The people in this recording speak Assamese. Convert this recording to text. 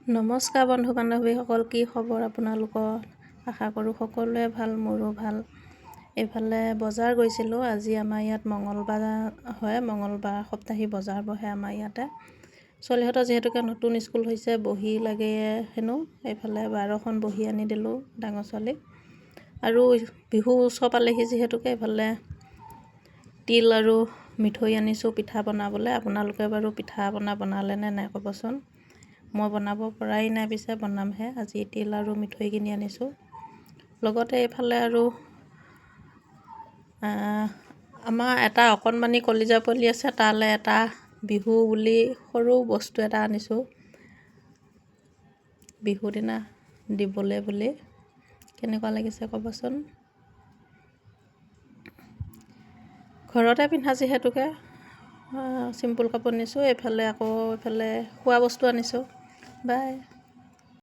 নমস্কাৰ বন্ধু বান্ধৱীসকল, কি খবৰ আপোনালোকৰ? আশা কৰোঁ সকলোৱে ভাল, মোৰো ভাল। এইফালে বজাৰ গৈছিলোঁ। আজি আমাৰ ইয়াত মঙলবাৰ হয়, মঙলবাৰ সপ্তাহিক বজাৰ বহে আমাৰ ইয়াতে। ছোৱালীহঁতৰ যিহেতুকে নতুন স্কুল হৈছে, বহী লাগে হেনো। এইফালে 12খন বহী আনি দিলোঁ ডাঙৰ ছোৱালীক। আৰু বিহু ওচৰ পালেহি যিহেতুকে এইফালে তিল আৰু মিঠৈ আনিছোঁ পিঠা বনাবলৈ। আপোনালোকে বাৰু পিঠা পনা বনালে নে নাই ক'বচোন। মই বনাব পৰাই নাই, পিছে বনামহে। আজি তিল আৰু মিঠৈ কিনি আনিছোঁ। লগতে এইফালে আৰু আমাৰ এটা অকণমানি কলিজা পোৱালি আছে, তালৈ এটা বিহু বুলি সৰু বস্তু এটা আনিছোঁ বিহু দিনা দিবলৈ বুলি। কেনেকুৱা লাগিছে ক'বচোন। ঘৰতে পিন্ধা যিহেতুকে চিম্পুল কাপোৰ আনিছোঁ। এইফালে খোৱা বস্তু আনিছোঁ। বাই।